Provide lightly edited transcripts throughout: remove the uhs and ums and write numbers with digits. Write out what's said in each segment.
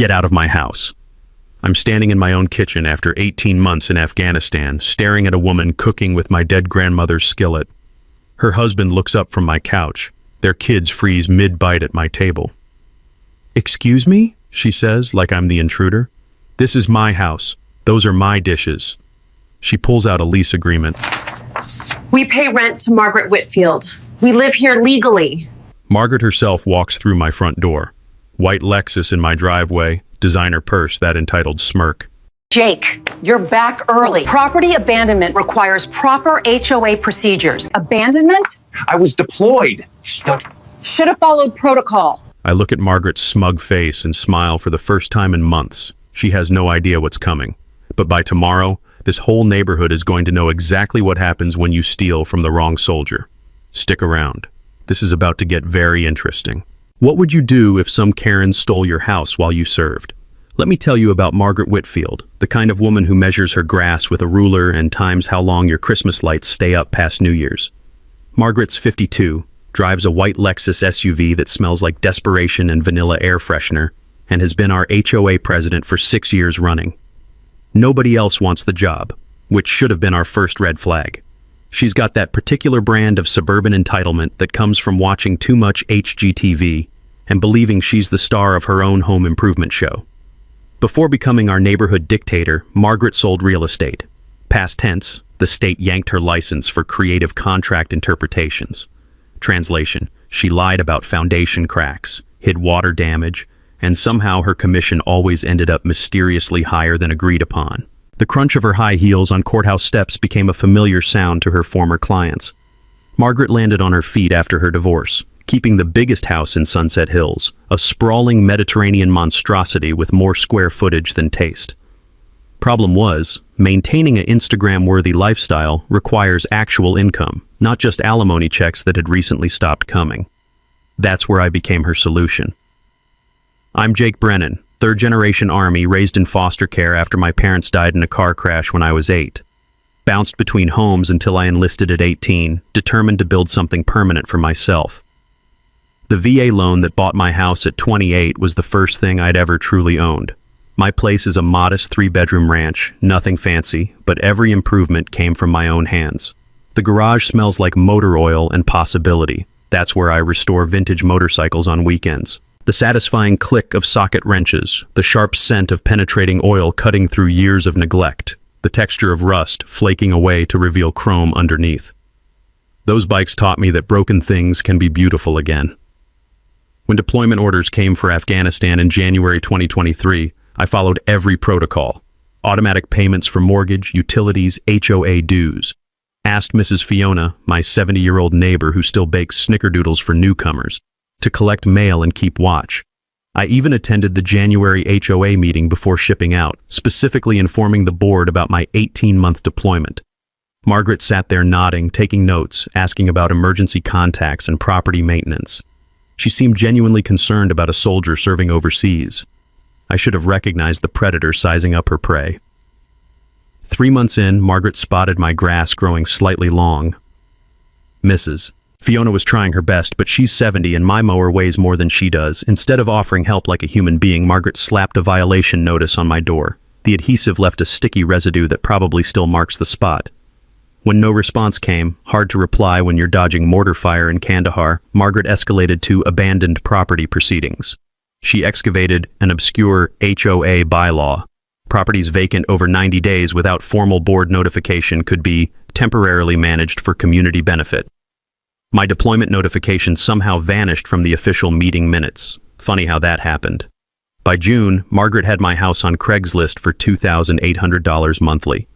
Get out of my house. I'm standing in my own kitchen after 18 months in Afghanistan, staring at a woman cooking with my dead grandmother's skillet. Her husband looks up from my couch. Their kids freeze mid-bite at my table. "Excuse me?" she says, like I'm the intruder. "This is my house. Those are my dishes." She pulls out a lease agreement. "We pay rent to Margaret Whitfield. We live here legally." Margaret herself walks through my front door. White Lexus in my driveway, designer purse, that entitled smirk. "Jake, you're back early. Property abandonment requires proper HOA procedures. Abandonment? I was deployed. Should have followed protocol." I look at Margaret's smug face and smile for the first time in months. She has no idea what's coming. But by tomorrow, this whole neighborhood is going to know exactly what happens when you steal from the wrong soldier. Stick around. This is about to get very interesting. What would you do if some Karen stole your house while you served? Let me tell you about Margaret Whitfield, the kind of woman who measures her grass with a ruler and times how long your Christmas lights stay up past New Year's. Margaret's 52, drives a white Lexus SUV that smells like desperation and vanilla air freshener, and has been our HOA president for 6 years running. Nobody else wants the job, which should have been our first red flag. She's got that particular brand of suburban entitlement that comes from watching too much HGTV and believing she's the star of her own home improvement show. Before becoming our neighborhood dictator, Margaret sold real estate. Past tense, the state yanked her license for creative contract interpretations. Translation, she lied about foundation cracks, hid water damage, and somehow her commission always ended up mysteriously higher than agreed upon. The crunch of her high heels on courthouse steps became a familiar sound to her former clients. Margaret landed on her feet after her divorce, keeping the biggest house in Sunset Hills, a sprawling Mediterranean monstrosity with more square footage than taste. Problem was, maintaining an Instagram-worthy lifestyle requires actual income, not just alimony checks that had recently stopped coming. That's where I became her solution. I'm Jake Brennan, third-generation Army raised in foster care after my parents died in a car crash when I was 8. Bounced between homes until I enlisted at 18, determined to build something permanent for myself. The VA loan that bought my house at 28 was the first thing I'd ever truly owned. My place is a modest 3-bedroom ranch, nothing fancy, but every improvement came from my own hands. The garage smells like motor oil and possibility. That's where I restore vintage motorcycles on weekends. The satisfying click of socket wrenches, the sharp scent of penetrating oil cutting through years of neglect, the texture of rust flaking away to reveal chrome underneath. Those bikes taught me that broken things can be beautiful again. When deployment orders came for Afghanistan in January 2023, I followed every protocol. Automatic payments for mortgage, utilities, HOA dues. Asked Mrs. Fiona, my 70-year-old neighbor who still bakes snickerdoodles for newcomers, to collect mail and keep watch. I even attended the January HOA meeting before shipping out, specifically informing the board about my 18-month deployment. Margaret sat there nodding, taking notes, asking about emergency contacts and property maintenance. She seemed genuinely concerned about a soldier serving overseas. I should have recognized the predator sizing up her prey. 3 months in, Margaret spotted my grass growing slightly long. "Mrs. Fiona was trying her best, but she's 70 and my mower weighs more than she does." Instead of offering help like a human being, Margaret slapped a violation notice on my door. The adhesive left a sticky residue that probably still marks the spot. When no response came, hard to reply when you're dodging mortar fire in Kandahar, Margaret escalated to abandoned property proceedings. She excavated an obscure HOA bylaw. Properties vacant over 90 days without formal board notification could be temporarily managed for community benefit. My deployment notification somehow vanished from the official meeting minutes. Funny how that happened. By June, Margaret had my house on Craigslist for $2,800 monthly.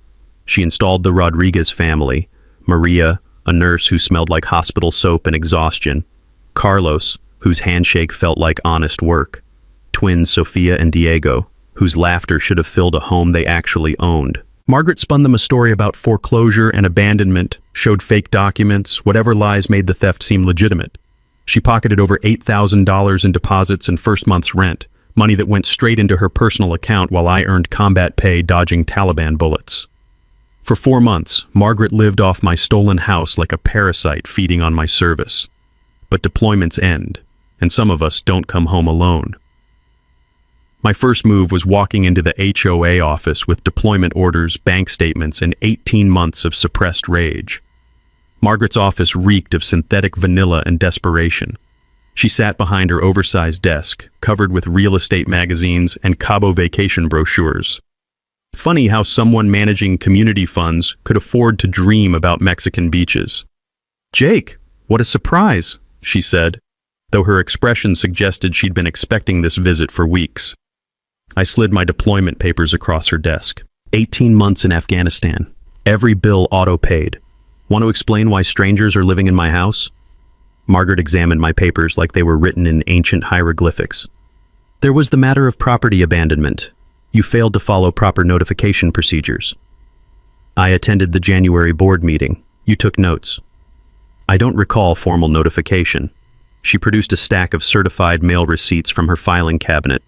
She installed the Rodriguez family, Maria, a nurse who smelled like hospital soap and exhaustion, Carlos, whose handshake felt like honest work, twins Sophia and Diego, whose laughter should have filled a home they actually owned. Margaret spun them a story about foreclosure and abandonment, showed fake documents, whatever lies made the theft seem legitimate. She pocketed over $8,000 in deposits and first month's rent, money that went straight into her personal account while I earned combat pay dodging Taliban bullets. For 4 months, Margaret lived off my stolen house like a parasite feeding on my service. But deployments end, and some of us don't come home alone. My first move was walking into the HOA office with deployment orders, bank statements, and 18 months of suppressed rage. Margaret's office reeked of synthetic vanilla and desperation. She sat behind her oversized desk, covered with real estate magazines and Cabo vacation brochures. Funny how someone managing community funds could afford to dream about Mexican beaches. "Jake, what a surprise," she said, though her expression suggested she'd been expecting this visit for weeks. I slid my deployment papers across her desk. 18 months in Afghanistan. Every bill auto-paid. Want to explain why strangers are living in my house? Margaret examined my papers like they were written in ancient hieroglyphics. There was the matter of property abandonment. You failed to follow proper notification procedures. I attended the January board meeting. You took notes. I don't recall formal notification. She produced a stack of certified mail receipts from her filing cabinet.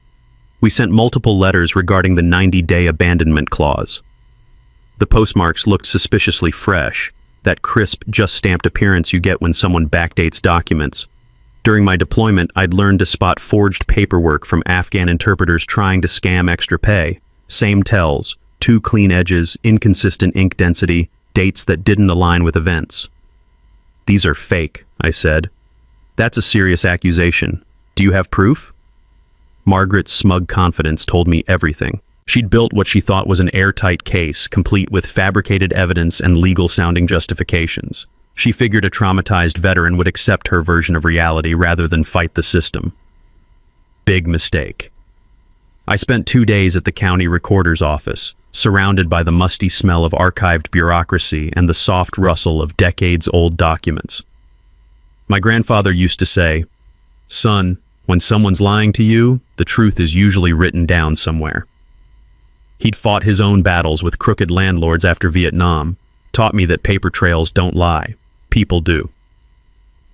We sent multiple letters regarding the 90-day abandonment clause. The postmarks looked suspiciously fresh, that crisp, just-stamped appearance you get when someone backdates documents. During my deployment, I'd learned to spot forged paperwork from Afghan interpreters trying to scam extra pay. Same tells, too clean edges, inconsistent ink density, dates that didn't align with events. "These are fake," I said. "That's a serious accusation. Do you have proof?" Margaret's smug confidence told me everything. She'd built what she thought was an airtight case, complete with fabricated evidence and legal-sounding justifications. She figured a traumatized veteran would accept her version of reality rather than fight the system. Big mistake. I spent 2 days at the county recorder's office, surrounded by the musty smell of archived bureaucracy and the soft rustle of decades-old documents. My grandfather used to say, "Son, when someone's lying to you, the truth is usually written down somewhere." He'd fought his own battles with crooked landlords after Vietnam, taught me that paper trails don't lie. People do.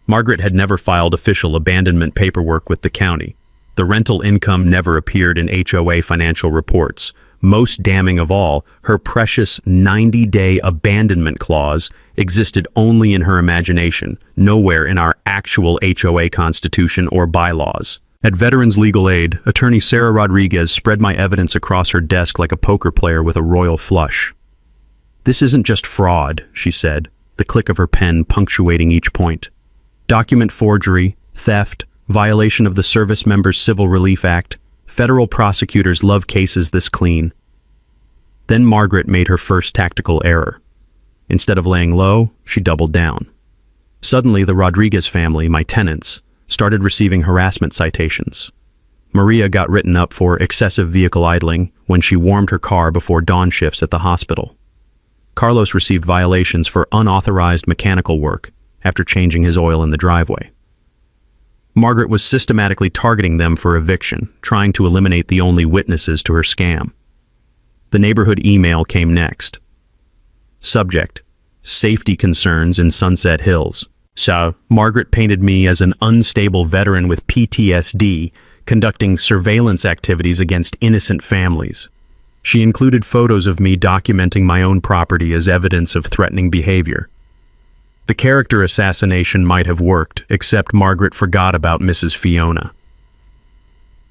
Margaret had never filed official abandonment paperwork with the county. The rental income never appeared in HOA financial reports. Most damning of all, her precious 90-day abandonment clause existed only in her imagination, nowhere in our actual HOA constitution or bylaws. At Veterans Legal Aid, attorney Sarah Rodriguez spread my evidence across her desk like a poker player with a royal flush. "This isn't just fraud," she said, the click of her pen punctuating each point. "Document forgery, theft, violation of the Service Members Civil Relief Act. Federal prosecutors love cases this clean." Then Margaret made her first tactical error. Instead of laying low, she doubled down. Suddenly, the Rodriguez family, my tenants, started receiving harassment citations. Maria got written up for excessive vehicle idling when she warmed her car before dawn shifts at the hospital. Carlos received violations for unauthorized mechanical work after changing his oil in the driveway. Margaret was systematically targeting them for eviction, trying to eliminate the only witnesses to her scam. The neighborhood email came next. Subject: safety concerns in Sunset Hills. So, Margaret painted me as an unstable veteran with PTSD, conducting surveillance activities against innocent families. She included photos of me documenting my own property as evidence of threatening behavior. The character assassination might have worked, except Margaret forgot about Mrs. Fiona.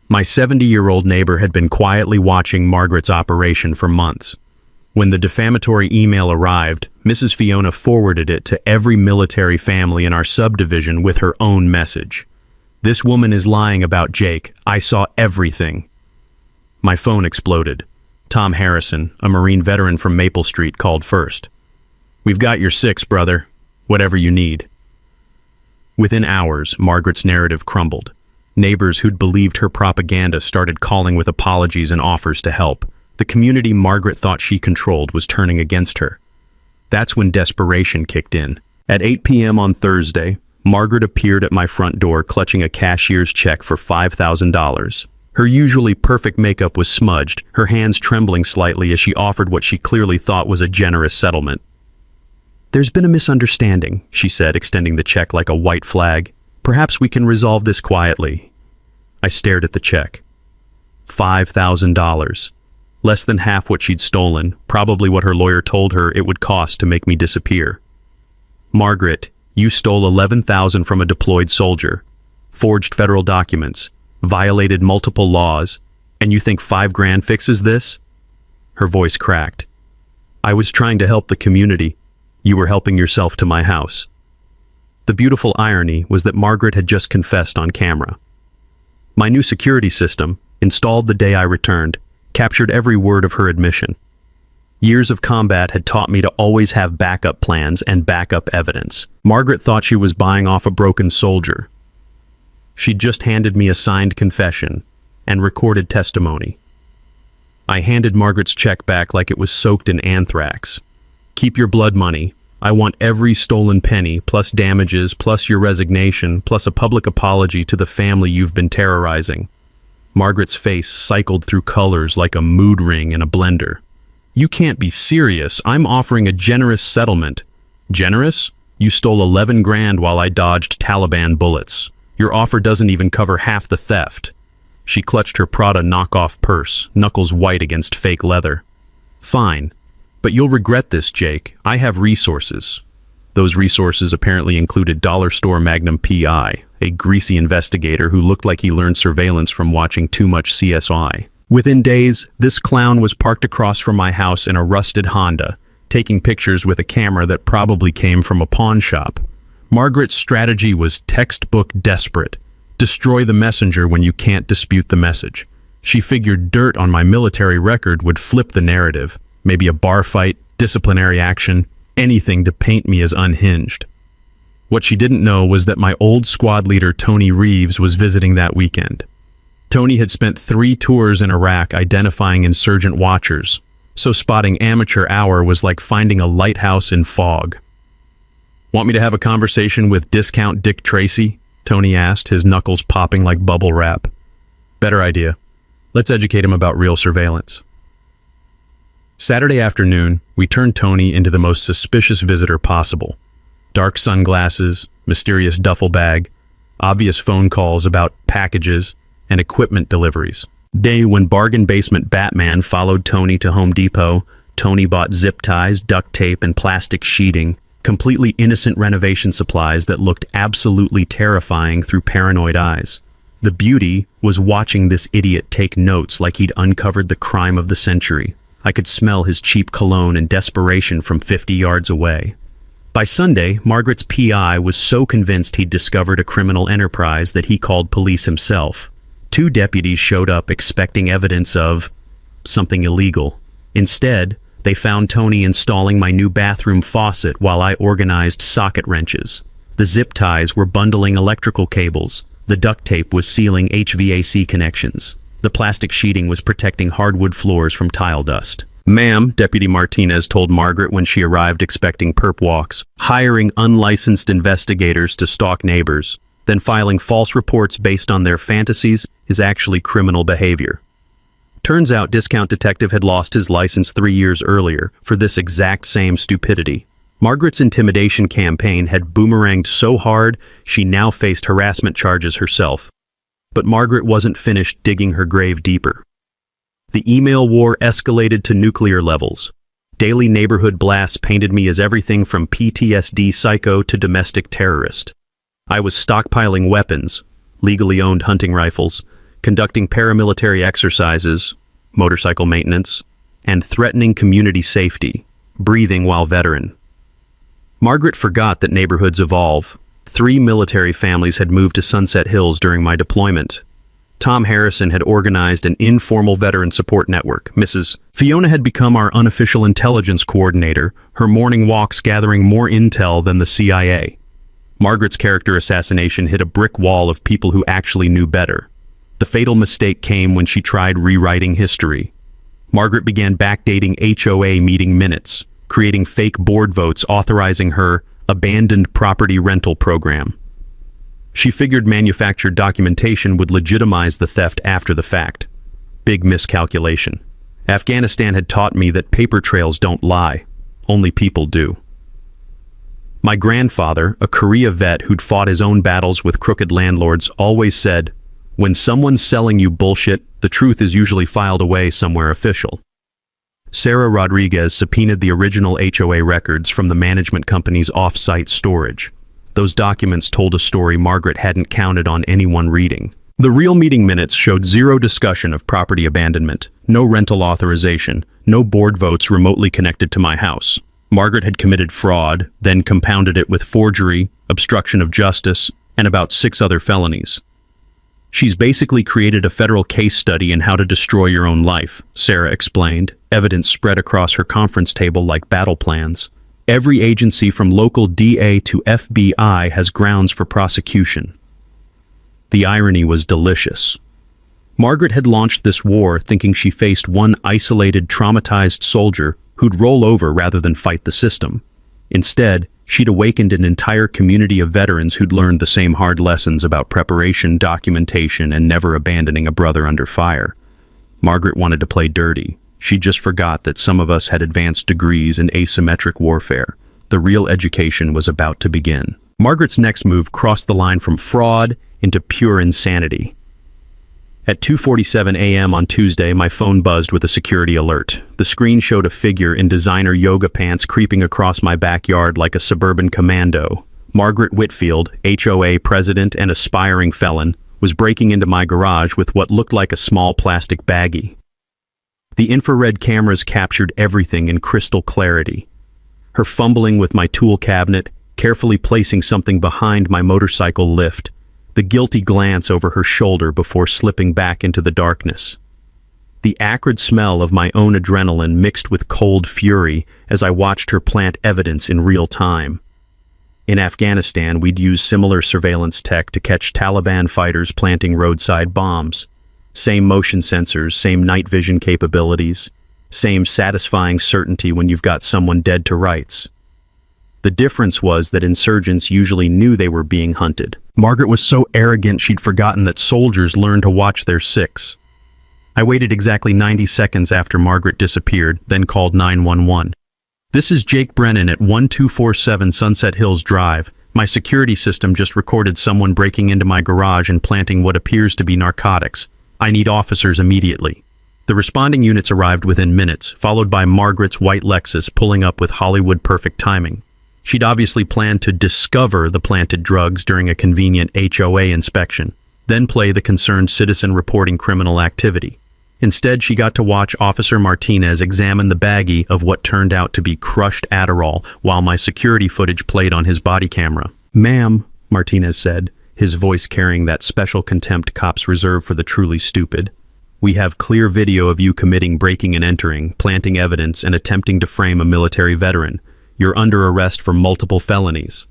My 70-year-old neighbor had been quietly watching Margaret's operation for months. When the defamatory email arrived, Mrs. Fiona forwarded it to every military family in our subdivision with her own message. "This woman is lying about Jake. I saw everything." My phone exploded. Tom Harrison, a Marine veteran from Maple Street, called first. "We've got your 6, brother. Whatever you need." Within hours, Margaret's narrative crumbled. Neighbors who'd believed her propaganda started calling with apologies and offers to help. The community Margaret thought she controlled was turning against her. That's when desperation kicked in. At 8 p.m. on Thursday, Margaret appeared at my front door clutching a cashier's check for $5,000. Her usually perfect makeup was smudged, her hands trembling slightly as she offered what she clearly thought was a generous settlement. "There's been a misunderstanding," she said, extending the check like a white flag. "Perhaps we can resolve this quietly." I stared at the check. $5,000. Less than half what she'd stolen, probably what her lawyer told her it would cost to make me disappear. "Margaret, you stole $11,000 from a deployed soldier, forged federal documents, violated multiple laws, And you think 5 grand fixes this? Her voice cracked. I was trying to help the community. You were helping yourself to my house. The beautiful irony was that Margaret had just confessed on camera. My new security system, installed the day I returned, captured every word of her admission. Years of combat had taught me to always have backup plans and backup evidence. Margaret thought she was buying off a broken soldier. She'd just handed me a signed confession and recorded testimony. I handed Margaret's check back like it was soaked in anthrax. Keep your blood money. I want every stolen penny, plus damages, plus your resignation, plus a public apology to the family you've been terrorizing. Margaret's face cycled through colors like a mood ring in a blender. You can't be serious. I'm offering a generous settlement. Generous? You stole 11 grand while I dodged Taliban bullets. Your offer doesn't even cover half the theft. She clutched her Prada knockoff purse, knuckles white against fake leather. Fine. But you'll regret this, Jake. I have resources. Those resources apparently included dollar store Magnum PI, a greasy investigator who looked like he learned surveillance from watching too much CSI. Within days, this clown was parked across from my house in a rusted Honda, taking pictures with a camera that probably came from a pawn shop. Margaret's strategy was textbook desperate. Destroy the messenger when you can't dispute the message. She figured dirt on my military record would flip the narrative. Maybe a bar fight, disciplinary action, anything to paint me as unhinged. What she didn't know was that my old squad leader Tony Reeves was visiting that weekend. Tony had spent 3 tours in Iraq identifying insurgent watchers, so spotting amateur hour was like finding a lighthouse in fog. Want me to have a conversation with Discount Dick Tracy? Tony asked, his knuckles popping like bubble wrap. Better idea. Let's educate him about real surveillance. Saturday afternoon, we turned Tony into the most suspicious visitor possible. Dark sunglasses, mysterious duffel bag, obvious phone calls about packages and equipment deliveries. Day when Bargain Basement Batman followed Tony to Home Depot, Tony bought zip ties, duct tape, and plastic sheeting, completely innocent renovation supplies that looked absolutely terrifying through paranoid eyes. The beauty was watching this idiot take notes like he'd uncovered the crime of the century. I could smell his cheap cologne and desperation from 50 yards away. By Sunday, Margaret's PI was so convinced he'd discovered a criminal enterprise that he called police himself. 2 deputies showed up expecting evidence of something illegal. Instead, they found Tony installing my new bathroom faucet while I organized socket wrenches. The zip ties were bundling electrical cables. The duct tape was sealing HVAC connections. The plastic sheeting was protecting hardwood floors from tile dust. Ma'am, Deputy Martinez told Margaret when she arrived expecting perp walks, hiring unlicensed investigators to stalk neighbors, then filing false reports based on their fantasies is actually criminal behavior. Turns out Discount Detective had lost his license 3 years earlier for this exact same stupidity. Margaret's intimidation campaign had boomeranged so hard she now faced harassment charges herself. But Margaret wasn't finished digging her grave deeper. The email war escalated to nuclear levels. Daily neighborhood blasts painted me as everything from PTSD psycho to domestic terrorist. I was stockpiling weapons, legally owned hunting rifles, conducting paramilitary exercises, motorcycle maintenance, and threatening community safety, breathing while veteran. Margaret forgot that neighborhoods evolve. 3 military families had moved to Sunset Hills during my deployment. Tom Harrison had organized an informal veteran support network. Mrs. Fiona had become our unofficial intelligence coordinator, her morning walks gathering more intel than the CIA. Margaret's character assassination hit a brick wall of people who actually knew better. The fatal mistake came when she tried rewriting history. Margaret began backdating HOA meeting minutes, creating fake board votes authorizing her abandoned property rental program. She figured manufactured documentation would legitimize the theft after the fact. Big miscalculation. Afghanistan had taught me that paper trails don't lie. Only people do. My grandfather, a Korea vet who'd fought his own battles with crooked landlords, always said, "When someone's selling you bullshit, the truth is usually filed away somewhere official." Sarah Rodriguez subpoenaed the original HOA records from the management company's off-site storage. Those documents told a story Margaret hadn't counted on anyone reading. The real meeting minutes showed zero discussion of property abandonment, no rental authorization, no board votes remotely connected to my house. Margaret had committed fraud, then compounded it with forgery, obstruction of justice, and about 6 other felonies. She's basically created a federal case study in how to destroy your own life, Sarah explained, evidence spread across her conference table like battle plans. Every agency from local DA to FBI has grounds for prosecution. The irony was delicious. Margaret had launched this war thinking she faced one isolated, traumatized soldier who'd roll over rather than fight the system. Instead, she'd awakened an entire community of veterans who'd learned the same hard lessons about preparation, documentation, and never abandoning a brother under fire. Margaret wanted to play dirty. She just forgot that some of us had advanced degrees in asymmetric warfare. The real education was about to begin. Margaret's next move crossed the line from fraud into pure insanity. At 2:47 a.m. on Tuesday, my phone buzzed with a security alert. The screen showed a figure in designer yoga pants creeping across my backyard like a suburban commando. Margaret Whitfield, HOA president and aspiring felon, was breaking into my garage with what looked like a small plastic baggie. The infrared cameras captured everything in crystal clarity. Her fumbling with my tool cabinet, carefully placing something behind my motorcycle lift, the guilty glance over her shoulder before slipping back into the darkness. The acrid smell of my own adrenaline mixed with cold fury as I watched her plant evidence in real time. In Afghanistan, we'd use similar surveillance tech to catch Taliban fighters planting roadside bombs. Same motion sensors, same night vision capabilities, same satisfying certainty when you've got someone dead to rights. The difference was that insurgents usually knew they were being hunted. Margaret was so arrogant she'd forgotten that soldiers learn to watch their six. I waited exactly 90 seconds after Margaret disappeared, then called 911. "This is Jake Brennan at 1247 Sunset Hills Drive. My security system just recorded someone breaking into my garage and planting what appears to be narcotics. I need officers immediately." The responding units arrived within minutes, followed by Margaret's white Lexus pulling up with Hollywood perfect timing. She'd obviously planned to discover the planted drugs during a convenient HOA inspection, then play the concerned citizen reporting criminal activity. Instead, she got to watch Officer Martinez examine the baggie of what turned out to be crushed Adderall while my security footage played on his body camera. "Ma'am," Martinez said, his voice carrying that special contempt cops reserve for the truly stupid, "we have clear video of you committing breaking and entering, planting evidence, and attempting to frame a military veteran. You're under arrest for multiple felonies."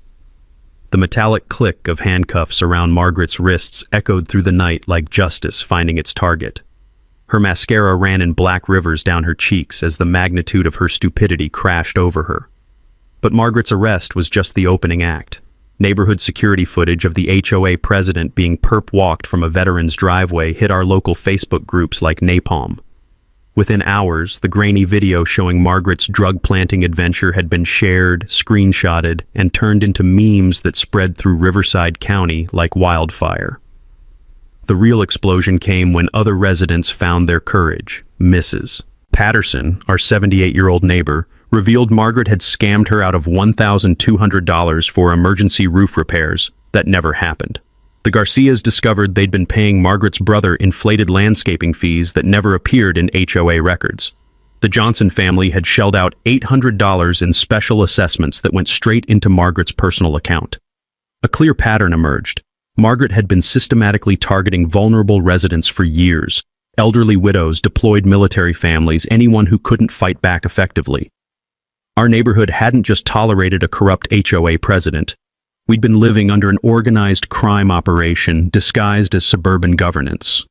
The metallic click of handcuffs around Margaret's wrists echoed through the night like justice finding its target. Her mascara ran in black rivers down her cheeks as the magnitude of her stupidity crashed over her. But Margaret's arrest was just the opening act. Neighborhood security footage of the HOA president being perp-walked from a veteran's driveway hit our local Facebook groups like napalm. Within hours, the grainy video showing Margaret's drug-planting adventure had been shared, screenshotted, and turned into memes that spread through Riverside County like wildfire. The real explosion came when other residents found their courage. Mrs. Patterson, our 78-year-old neighbor, revealed Margaret had scammed her out of $1,200 for emergency roof repairs that never happened. The Garcias discovered they'd been paying Margaret's brother inflated landscaping fees that never appeared in HOA records. The Johnson family had shelled out $800 in special assessments that went straight into Margaret's personal account. A clear pattern emerged. Margaret had been systematically targeting vulnerable residents for years: elderly widows, deployed military families, anyone who couldn't fight back effectively. Our neighborhood hadn't just tolerated a corrupt HOA president. We'd been living under an organized crime operation disguised as suburban governance.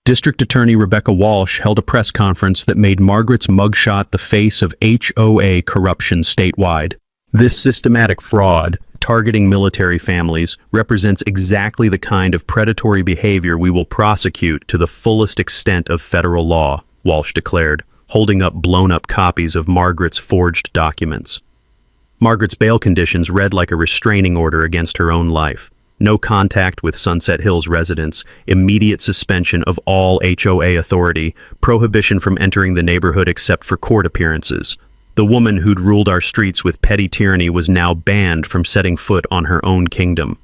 District Attorney Rebecca Walsh held a press conference that made Margaret's mugshot the face of HOA corruption statewide. This systematic fraud, targeting military families, represents exactly the kind of predatory behavior we will prosecute to the fullest extent of federal law, Walsh declared, holding up blown-up copies of Margaret's forged documents. Margaret's bail conditions read like a restraining order against her own life. No contact with Sunset Hills residents, immediate suspension of all HOA authority, prohibition from entering the neighborhood except for court appearances. The woman who'd ruled our streets with petty tyranny was now banned from setting foot on her own kingdom.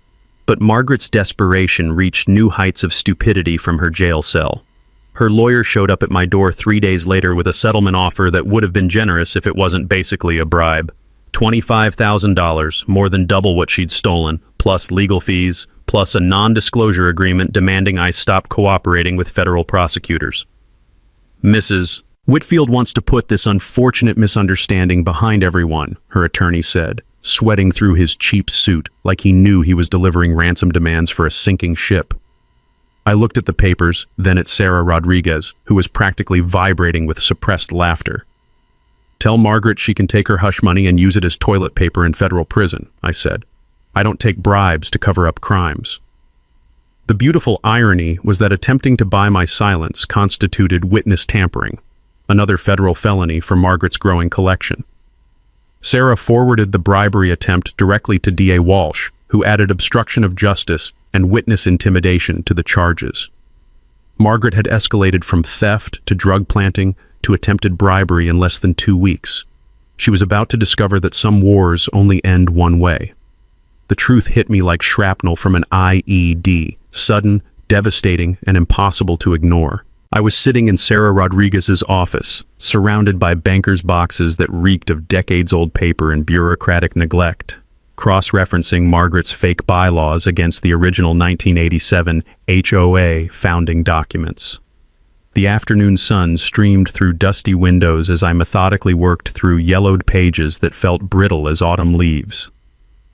But Margaret's desperation reached new heights of stupidity from her jail cell. Her lawyer showed up at my door 3 days later with a settlement offer that would have been generous if it wasn't basically a bribe. $25,000, more than double what she'd stolen, plus legal fees, plus a non-disclosure agreement demanding I stop cooperating with federal prosecutors. Mrs. Whitfield wants to put this unfortunate misunderstanding behind everyone, her attorney said, sweating through his cheap suit like he knew he was delivering ransom demands for a sinking ship. I looked at the papers, then at Sarah Rodriguez, who was practically vibrating with suppressed laughter. "Tell Margaret she can take her hush money and use it as toilet paper in federal prison," I said. "I don't take bribes to cover up crimes." The beautiful irony was that attempting to buy my silence constituted witness tampering, another federal felony for Margaret's growing collection. Sarah forwarded the bribery attempt directly to DA Walsh, who added obstruction of justice and witness intimidation to the charges. Margaret had escalated from theft to drug planting to attempted bribery in less than 2 weeks. She was about to discover that some wars only end one way. The truth hit me like shrapnel from an IED, sudden, devastating, and impossible to ignore. I was sitting in Sarah Rodriguez's office, surrounded by bankers' boxes that reeked of decades-old paper and bureaucratic neglect, cross-referencing Margaret's fake bylaws against the original 1987 HOA founding documents. The afternoon sun streamed through dusty windows as I methodically worked through yellowed pages that felt brittle as autumn leaves.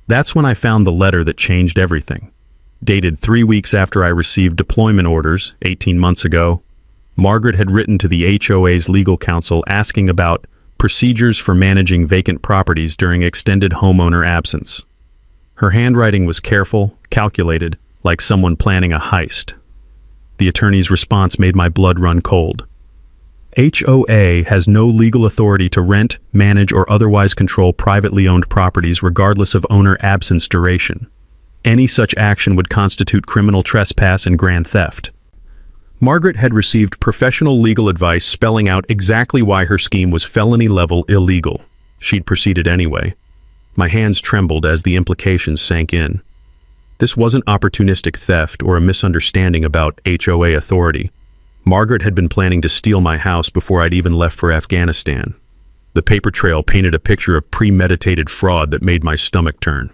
That's when I found the letter that changed everything. Dated 3 weeks after I received deployment orders, 18 months ago, Margaret had written to the HOA's legal counsel asking about procedures for managing vacant properties during extended homeowner absence. Her handwriting was careful, calculated, like someone planning a heist. The attorney's response made my blood run cold. HOA has no legal authority to rent, manage, or otherwise control privately owned properties regardless of owner absence duration. Any such action would constitute criminal trespass and grand theft. Margaret had received professional legal advice spelling out exactly why her scheme was felony-level illegal. She'd proceeded anyway. My hands trembled as the implications sank in. This wasn't opportunistic theft or a misunderstanding about HOA authority. Margaret had been planning to steal my house before I'd even left for Afghanistan. The paper trail painted a picture of premeditated fraud that made my stomach turn.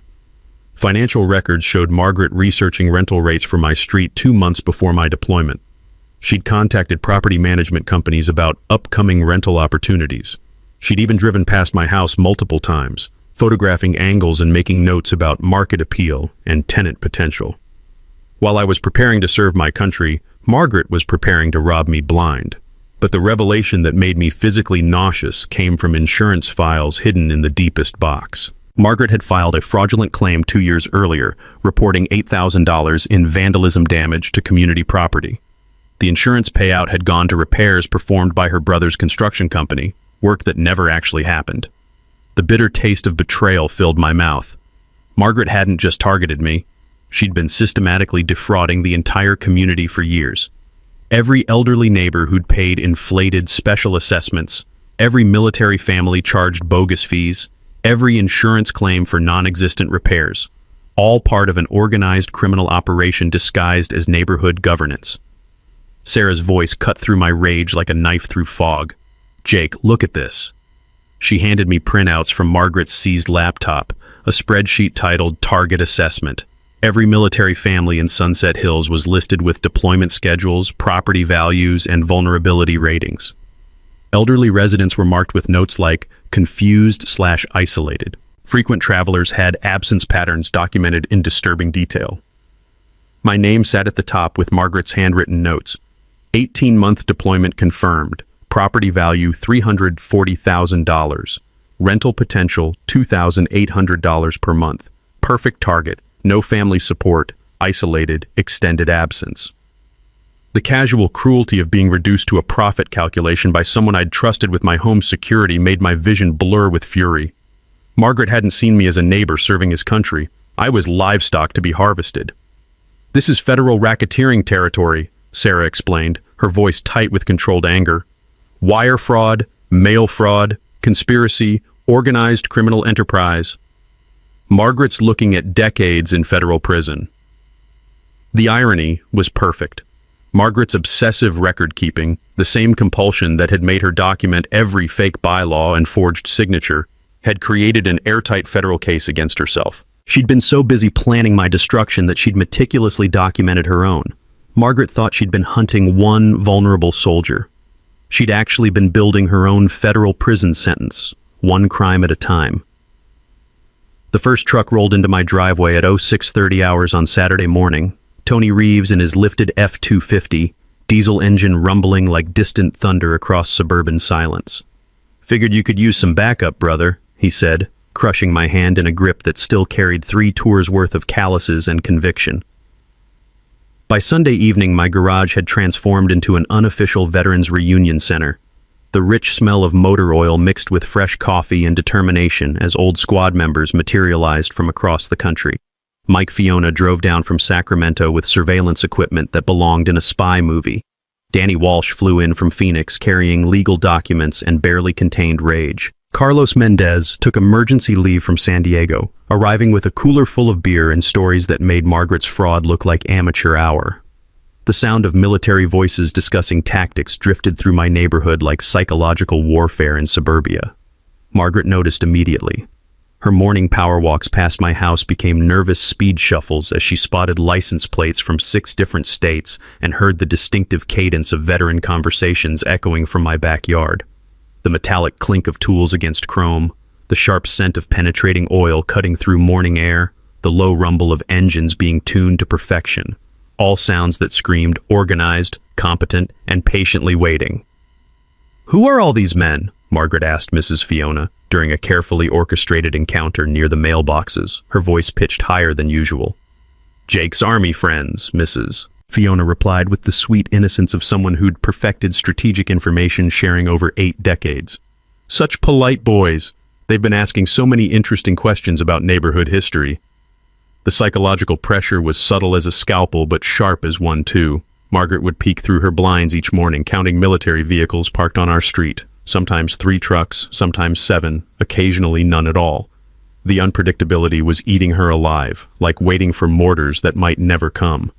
Financial records showed Margaret researching rental rates for my street 2 months before my deployment. She'd contacted property management companies about upcoming rental opportunities. She'd even driven past my house multiple times, photographing angles and making notes about market appeal and tenant potential. While I was preparing to serve my country, Margaret was preparing to rob me blind. But the revelation that made me physically nauseous came from insurance files hidden in the deepest box. Margaret had filed a fraudulent claim 2 years earlier, reporting $8,000 in vandalism damage to community property. The insurance payout had gone to repairs performed by her brother's construction company, work that never actually happened. The bitter taste of betrayal filled my mouth. Margaret hadn't just targeted me. She'd been systematically defrauding the entire community for years. Every elderly neighbor who'd paid inflated special assessments, every military family charged bogus fees, every insurance claim for non-existent repairs, all part of an organized criminal operation disguised as neighborhood governance. Sarah's voice cut through my rage like a knife through fog. "Jake, look at this." She handed me printouts from Margaret's seized laptop, a spreadsheet titled Target Assessment. Every military family in Sunset Hills was listed with deployment schedules, property values, and vulnerability ratings. Elderly residents were marked with notes like confused/isolated. Frequent travelers had absence patterns documented in disturbing detail. My name sat at the top with Margaret's handwritten notes. 18-month deployment confirmed. Property value $340,000. Rental potential $2,800 per month. Perfect target. No family support. Isolated. Extended absence. The casual cruelty of being reduced to a profit calculation by someone I'd trusted with my home's security made my vision blur with fury. Margaret hadn't seen me as a neighbor serving his country. I was livestock to be harvested. "This is federal racketeering territory," Sarah explained, her voice tight with controlled anger. "Wire fraud, mail fraud, conspiracy, organized criminal enterprise." Margaret's looking at decades in federal prison. The irony was perfect. Margaret's obsessive record-keeping, the same compulsion that had made her document every fake bylaw and forged signature, had created an airtight federal case against herself. She'd been so busy planning my destruction that she'd meticulously documented her own. Margaret thought she'd been hunting one vulnerable soldier. She'd actually been building her own federal prison sentence, one crime at a time. The first truck rolled into my driveway at 06:30 hours on Saturday morning. Tony Reeves in his lifted F-250, diesel engine rumbling like distant thunder across suburban silence. "Figured you could use some backup, brother," he said, crushing my hand in a grip that still carried 3 tours worth of calluses and conviction. By Sunday evening, my garage had transformed into an unofficial Veterans Reunion Center. The rich smell of motor oil mixed with fresh coffee and determination as old squad members materialized from across the country. Mike Fiona drove down from Sacramento with surveillance equipment that belonged in a spy movie. Danny Walsh flew in from Phoenix carrying legal documents and barely contained rage. Carlos Mendez took emergency leave from San Diego, arriving with a cooler full of beer and stories that made Margaret's fraud look like amateur hour. The sound of military voices discussing tactics drifted through my neighborhood like psychological warfare in suburbia. Margaret noticed immediately. Her morning power walks past my house became nervous speed shuffles as she spotted license plates from 6 different states and heard the distinctive cadence of veteran conversations echoing from my backyard. The metallic clink of tools against chrome, the sharp scent of penetrating oil cutting through morning air, the low rumble of engines being tuned to perfection. All sounds that screamed organized, competent, and patiently waiting. "Who are all these men?" Margaret asked Mrs. Fiona during a carefully orchestrated encounter near the mailboxes, her voice pitched higher than usual. "Jake's Army friends, Mrs." Fiona replied with the sweet innocence of someone who'd perfected strategic information sharing over 8 decades. "Such polite boys. They've been asking so many interesting questions about neighborhood history." The psychological pressure was subtle as a scalpel, but sharp as one too. Margaret would peek through her blinds each morning, counting military vehicles parked on our street. Sometimes 3 trucks, sometimes 7, occasionally none at all. The unpredictability was eating her alive, like waiting for mortars that might never come.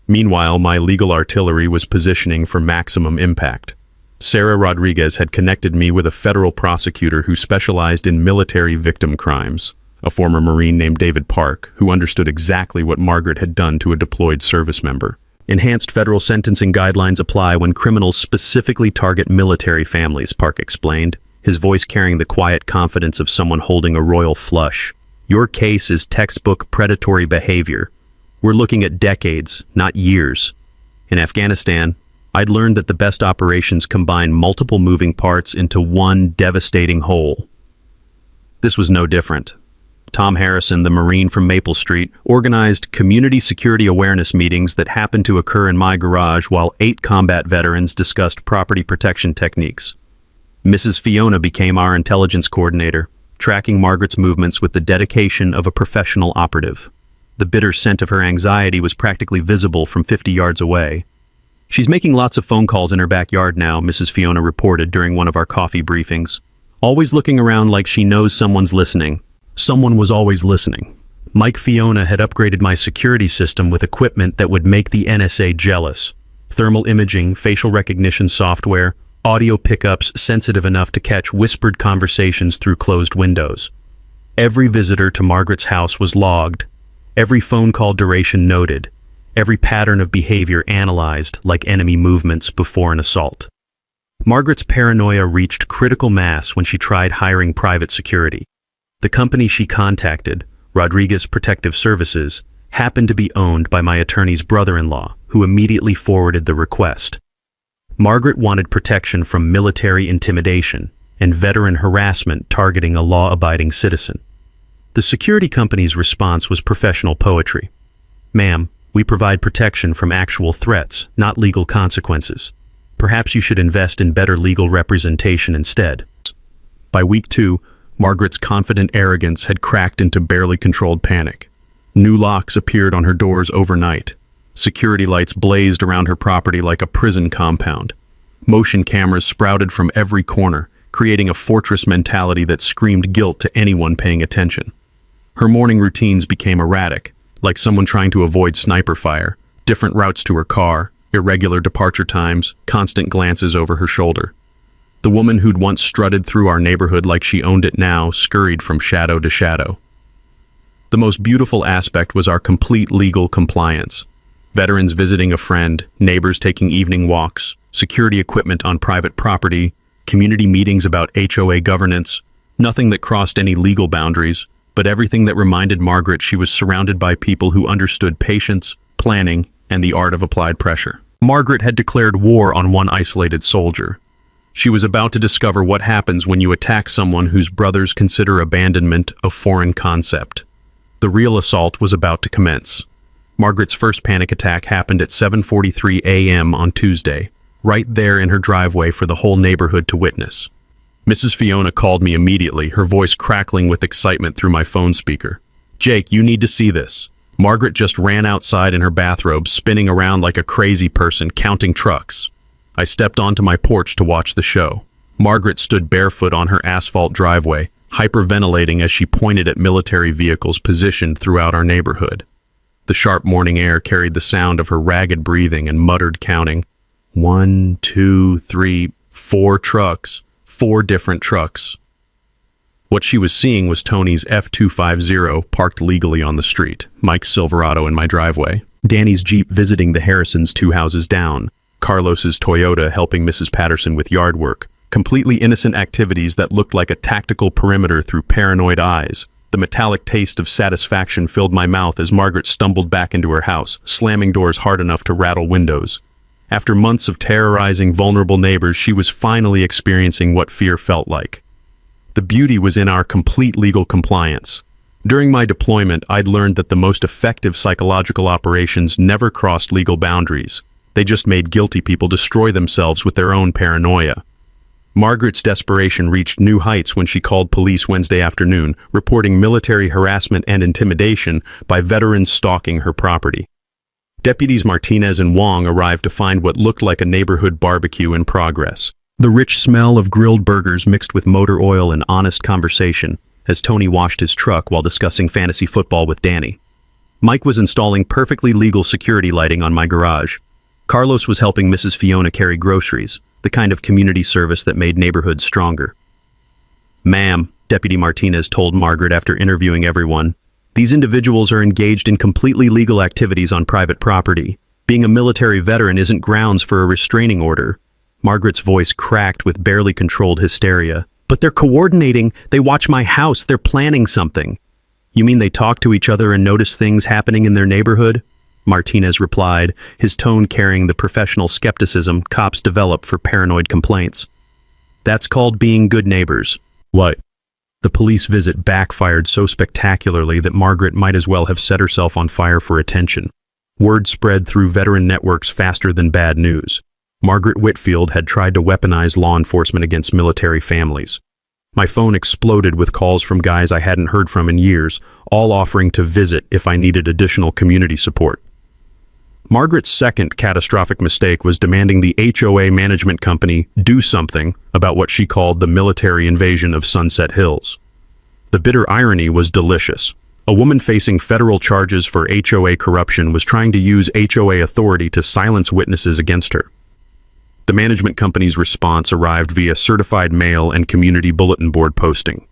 Meanwhile, my legal artillery was positioning for maximum impact. Sarah Rodriguez had connected me with a federal prosecutor who specialized in military victim crimes, a former Marine named David Park, who understood exactly what Margaret had done to a deployed service member. Enhanced federal sentencing guidelines apply when criminals specifically target military families, Park explained, his voice carrying the quiet confidence of someone holding a royal flush. "Your case is textbook predatory behavior. We're looking at decades, not years. In Afghanistan, I'd learned that the best operations combine multiple moving parts into one devastating whole." This was no different. Tom Harrison, the Marine from Maple Street, organized community security awareness meetings that happened to occur in my garage while 8 combat veterans discussed property protection techniques. Mrs. Fiona became our intelligence coordinator, tracking Margaret's movements with the dedication of a professional operative. The bitter scent of her anxiety was practically visible from 50 yards away. "She's making lots of phone calls in her backyard now," Mrs. Fiona reported during one of our coffee briefings. "Always looking around like she knows someone's listening." Someone was always listening. Mike Fiona had upgraded my security system with equipment that would make the NSA jealous. Thermal imaging, facial recognition software, audio pickups sensitive enough to catch whispered conversations through closed windows. Every visitor to Margaret's house was logged, every phone call duration noted, every pattern of behavior analyzed like enemy movements before an assault. Margaret's paranoia reached critical mass when she tried hiring private security. The company she contacted, Rodriguez Protective Services, happened to be owned by my attorney's brother-in-law, who immediately forwarded the request. Margaret wanted protection from military intimidation and veteran harassment targeting a law-abiding citizen. The security company's response was professional poetry. "Ma'am, we provide protection from actual threats, not legal consequences. Perhaps you should invest in better legal representation instead." By week 2, Margaret's confident arrogance had cracked into barely controlled panic. New locks appeared on her doors overnight. Security lights blazed around her property like a prison compound. Motion cameras sprouted from every corner, creating a fortress mentality that screamed guilt to anyone paying attention. Her morning routines became erratic, like someone trying to avoid sniper fire, different routes to her car, irregular departure times, constant glances over her shoulder. The woman who'd once strutted through our neighborhood like she owned it now scurried from shadow to shadow. The most beautiful aspect was our complete legal compliance. Veterans visiting a friend, neighbors taking evening walks, security equipment on private property, community meetings about HOA governance, nothing that crossed any legal boundaries, but everything that reminded Margaret she was surrounded by people who understood patience, planning, and the art of applied pressure. Margaret had declared war on one isolated soldier. She was about to discover what happens when you attack someone whose brothers consider abandonment a foreign concept. The real assault was about to commence. Margaret's first panic attack happened at 7:43 a.m. on Tuesday, right there in her driveway for the whole neighborhood to witness. Mrs. Fiona called me immediately, her voice crackling with excitement through my phone speaker. "Jake, you need to see this." Margaret just ran outside in her bathrobe, spinning around like a crazy person, counting trucks. I stepped onto my porch to watch the show. Margaret stood barefoot on her asphalt driveway, hyperventilating as she pointed at military vehicles positioned throughout our neighborhood. The sharp morning air carried the sound of her ragged breathing and muttered counting. 1, 2, 3, 4 trucks. 4 different trucks. What she was seeing was Tony's F250 parked legally on the street, Mike's Silverado in my driveway, Danny's Jeep visiting the Harrisons 2 houses down, Carlos's Toyota helping Mrs. Patterson with yard work, completely innocent activities that looked like a tactical perimeter through paranoid eyes. The metallic taste of satisfaction filled my mouth as Margaret stumbled back into her house, slamming doors hard enough to rattle windows. After months of terrorizing vulnerable neighbors, she was finally experiencing what fear felt like. The beauty was in our complete legal compliance. During my deployment, I'd learned that the most effective psychological operations never crossed legal boundaries. They just made guilty people destroy themselves with their own paranoia. Margaret's desperation reached new heights when she called police Wednesday afternoon, reporting military harassment and intimidation by veterans stalking her property. Deputies Martinez and Wong arrived to find what looked like a neighborhood barbecue in progress. The rich smell of grilled burgers mixed with motor oil and honest conversation as Tony washed his truck while discussing fantasy football with Danny. Mike was installing perfectly legal security lighting on my garage. Carlos was helping Mrs. Fiona carry groceries, the kind of community service that made neighborhoods stronger. "Ma'am," Deputy Martinez told Margaret after interviewing everyone, "these individuals are engaged in completely legal activities on private property. Being a military veteran isn't grounds for a restraining order." Margaret's voice cracked with barely controlled hysteria. "But they're coordinating. They watch my house. They're planning something." "You mean they talk to each other and notice things happening in their neighborhood?" Martinez replied, his tone carrying the professional skepticism cops develop for paranoid complaints. "That's called being good neighbors." "What?" The police visit backfired so spectacularly that Margaret might as well have set herself on fire for attention. Word spread through veteran networks faster than bad news. Margaret Whitfield had tried to weaponize law enforcement against military families. My phone exploded with calls from guys I hadn't heard from in years, all offering to visit if I needed additional community support. Margaret's second catastrophic mistake was demanding the HOA management company do something about what she called the military invasion of Sunset Hills. The bitter irony was delicious. A woman facing federal charges for HOA corruption was trying to use HOA authority to silence witnesses against her. The management company's response arrived via certified mail and community bulletin board posting.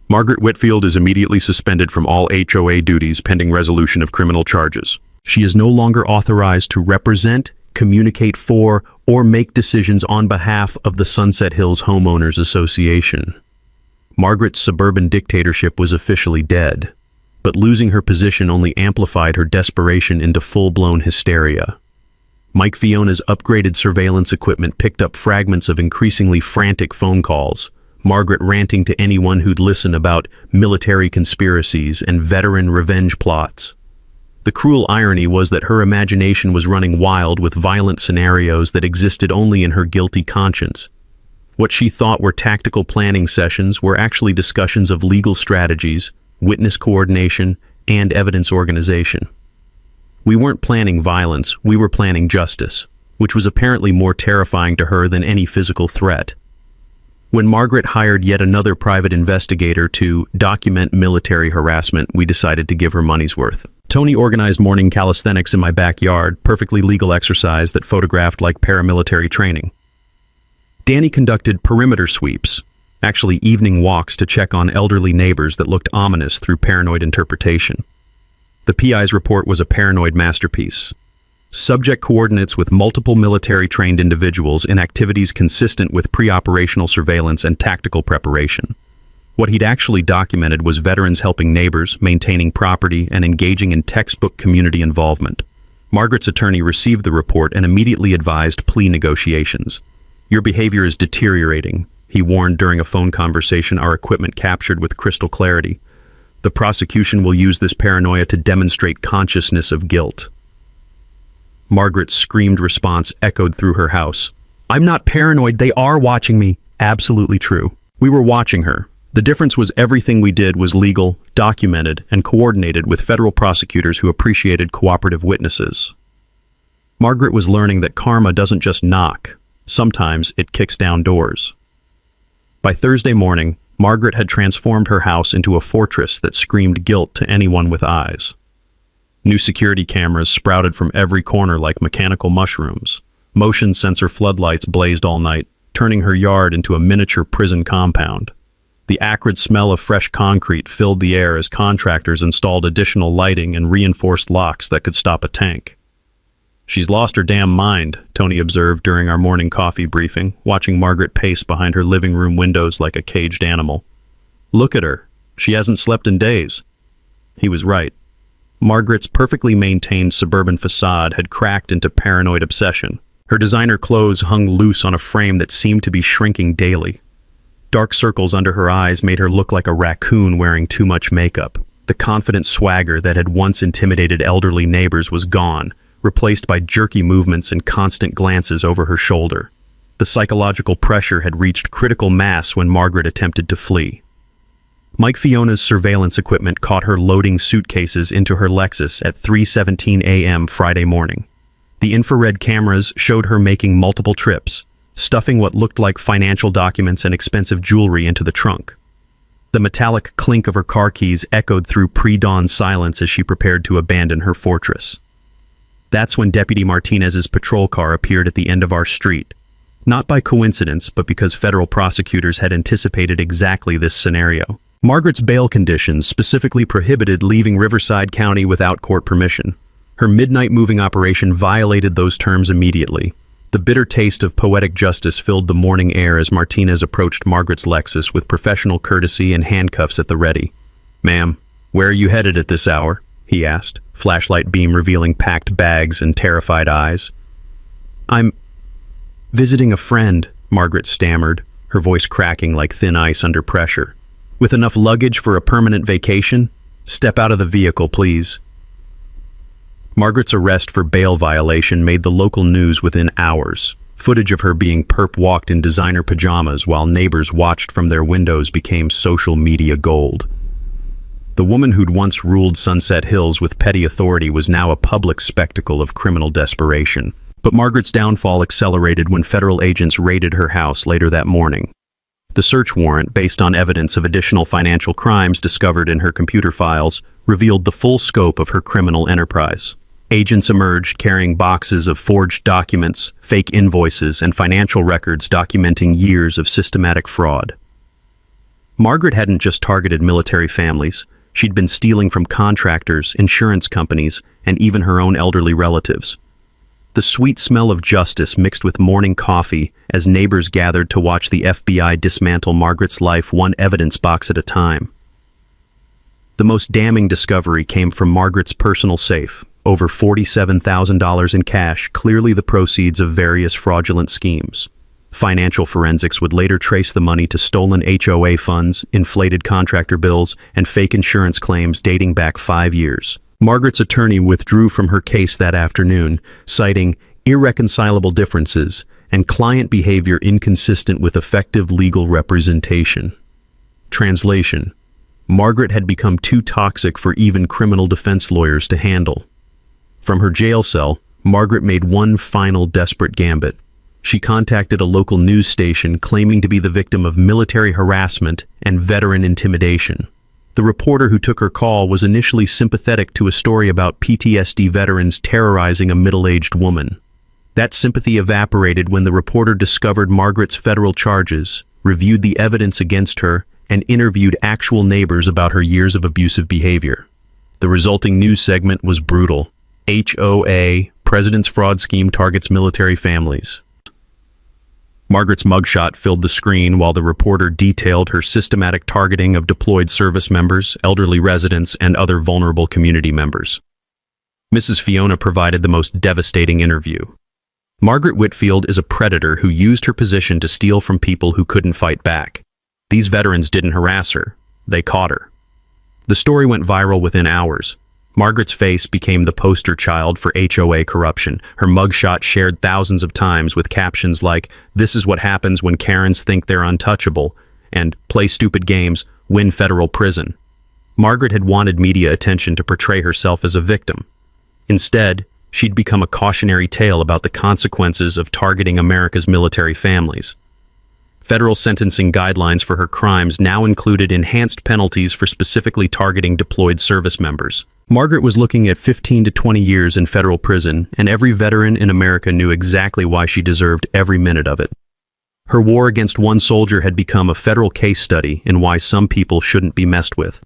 Margaret Whitfield is immediately suspended from all HOA duties pending resolution of criminal charges. She is no longer authorized to represent, communicate for, or make decisions on behalf of the Sunset Hills Homeowners Association. Margaret's suburban dictatorship was officially dead, but losing her position only amplified her desperation into full-blown hysteria. Mike Fiona's upgraded surveillance equipment picked up fragments of increasingly frantic phone calls, Margaret ranting to anyone who'd listen about military conspiracies and veteran revenge plots. The cruel irony was that her imagination was running wild with violent scenarios that existed only in her guilty conscience. What she thought were tactical planning sessions were actually discussions of legal strategies, witness coordination, and evidence organization. We weren't planning violence, we were planning justice, which was apparently more terrifying to her than any physical threat. When Margaret hired yet another private investigator to document military harassment, we decided to give her money's worth. Tony organized morning calisthenics in my backyard, perfectly legal exercise that photographed like paramilitary training. Danny conducted perimeter sweeps, actually evening walks to check on elderly neighbors that looked ominous through paranoid interpretation. The PI's report was a paranoid masterpiece. Subject coordinates with multiple military-trained individuals in activities consistent with pre-operational surveillance and tactical preparation. What he'd actually documented was veterans helping neighbors, maintaining property, and engaging in textbook community involvement. Margaret's attorney received the report and immediately advised plea negotiations. "Your behavior is deteriorating," he warned during a phone conversation our equipment captured with crystal clarity. "The prosecution will use this paranoia to demonstrate consciousness of guilt." Margaret's screamed response echoed through her house. "I'm not paranoid, they are watching me." Absolutely true. We were watching her. The difference was everything we did was legal, documented, and coordinated with federal prosecutors who appreciated cooperative witnesses. Margaret was learning that karma doesn't just knock. Sometimes it kicks down doors. By Thursday morning, Margaret had transformed her house into a fortress that screamed guilt to anyone with eyes. New security cameras sprouted from every corner like mechanical mushrooms. Motion sensor floodlights blazed all night, turning her yard into a miniature prison compound. The acrid smell of fresh concrete filled the air as contractors installed additional lighting and reinforced locks that could stop a tank. "She's lost her damn mind," Tony observed during our morning coffee briefing, watching Margaret pace behind her living room windows like a caged animal. "Look at her. She hasn't slept in days." He was right. Margaret's perfectly maintained suburban facade had cracked into paranoid obsession. Her designer clothes hung loose on a frame that seemed to be shrinking daily. Dark circles under her eyes made her look like a raccoon wearing too much makeup. The confident swagger that had once intimidated elderly neighbors was gone, replaced by jerky movements and constant glances over her shoulder. The psychological pressure had reached critical mass when Margaret attempted to flee. Mike Fiona's surveillance equipment caught her loading suitcases into her Lexus at 3:17 a.m. Friday morning. The infrared cameras showed her making multiple trips, stuffing what looked like financial documents and expensive jewelry into the trunk. The metallic clink of her car keys echoed through pre-dawn silence as she prepared to abandon her fortress. That's when Deputy Martinez's patrol car appeared at the end of our street. Not by coincidence, but because federal prosecutors had anticipated exactly this scenario. Margaret's bail conditions specifically prohibited leaving Riverside County without court permission. Her midnight moving operation violated those terms immediately. The bitter taste of poetic justice filled the morning air as Martinez approached Margaret's Lexus with professional courtesy and handcuffs at the ready. "Ma'am, where are you headed at this hour?" he asked, flashlight beam revealing packed bags and terrified eyes. "I'm visiting a friend," Margaret stammered, her voice cracking like thin ice under pressure. "With enough luggage for a permanent vacation? Step out of the vehicle, please." Margaret's arrest for bail violation made the local news within hours. Footage of her being perp-walked in designer pajamas while neighbors watched from their windows became social media gold. The woman who'd once ruled Sunset Hills with petty authority was now a public spectacle of criminal desperation. But Margaret's downfall accelerated when federal agents raided her house later that morning. The search warrant, based on evidence of additional financial crimes discovered in her computer files, revealed the full scope of her criminal enterprise. Agents emerged carrying boxes of forged documents, fake invoices, and financial records documenting years of systematic fraud. Margaret hadn't just targeted military families. She'd been stealing from contractors, insurance companies, and even her own elderly relatives. The sweet smell of justice mixed with morning coffee as neighbors gathered to watch the FBI dismantle Margaret's life one evidence box at a time. The most damning discovery came from Margaret's personal safe, over $47,000 in cash, clearly the proceeds of various fraudulent schemes. Financial forensics would later trace the money to stolen HOA funds, inflated contractor bills, and fake insurance claims dating back 5 years. Margaret's attorney withdrew from her case that afternoon, citing irreconcilable differences and client behavior inconsistent with effective legal representation. Translation: Margaret had become too toxic for even criminal defense lawyers to handle. From her jail cell, Margaret made one final desperate gambit. She contacted a local news station claiming to be the victim of military harassment and veteran intimidation. The reporter who took her call was initially sympathetic to a story about PTSD veterans terrorizing a middle-aged woman. That sympathy evaporated when the reporter discovered Margaret's federal charges, reviewed the evidence against her, and interviewed actual neighbors about her years of abusive behavior. The resulting news segment was brutal. HOA, President's Fraud Scheme Targets Military Families. Margaret's mugshot filled the screen while the reporter detailed her systematic targeting of deployed service members, elderly residents, and other vulnerable community members. Mrs. Fiona provided the most devastating interview. Margaret Whitfield is a predator who used her position to steal from people who couldn't fight back. These veterans didn't harass her, they caught her. The story went viral within hours. Margaret's face became the poster child for HOA corruption. Her mugshot shared thousands of times with captions like, "This is what happens when Karens think they're untouchable," and "Play stupid games, win federal prison." Margaret had wanted media attention to portray herself as a victim. Instead, she'd become a cautionary tale about the consequences of targeting America's military families. Federal sentencing guidelines for her crimes now included enhanced penalties for specifically targeting deployed service members. Margaret was looking at 15 to 20 years in federal prison, and every veteran in America knew exactly why she deserved every minute of it. Her war against one soldier had become a federal case study in why some people shouldn't be messed with.